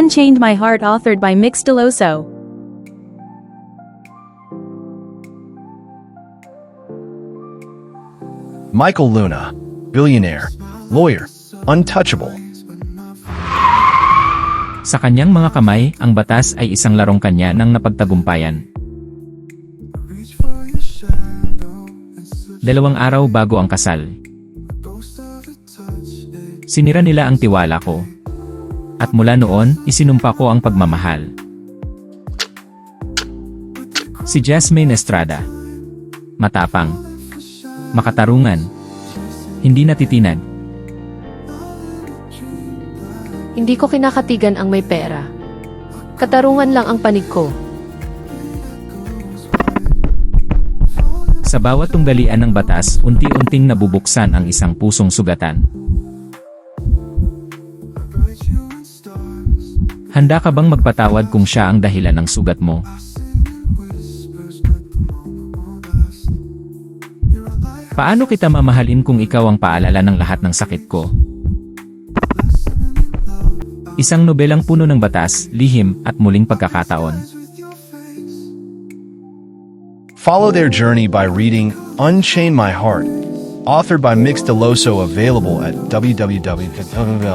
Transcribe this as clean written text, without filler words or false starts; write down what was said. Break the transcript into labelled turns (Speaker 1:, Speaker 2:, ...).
Speaker 1: Unchained My Heart, authored by Mix Deloso.
Speaker 2: Michael Luna, billionaire, lawyer, untouchable.
Speaker 3: Sa kanyang mga kamay, ang batas ay isang larong kanya ng napagtagumpayan. 2 araw bago ang kasal. Sinira nila ang tiwala ko. At mula noon, isinumpa ko ang pagmamahal. Si Jasmine Estrada. Matapang. Makatarungan. Hindi natitinag.
Speaker 4: Hindi ko kinakatigan ang may pera. Katarungan lang ang panig ko.
Speaker 3: Sa bawat tunggalian ng batas, unti-unting nabubuksan ang isang pusong sugatan. Handa ka bang magpatawad kung siya ang dahilan ng sugat mo? Paano kita mamahalin kung ikaw ang paalala ng lahat ng sakit ko? Isang nobelang puno ng batas, lihim, at muling pagkakataon.
Speaker 2: Follow their journey by reading Unchain My Heart, authored by Mix Deloso, available at www.com.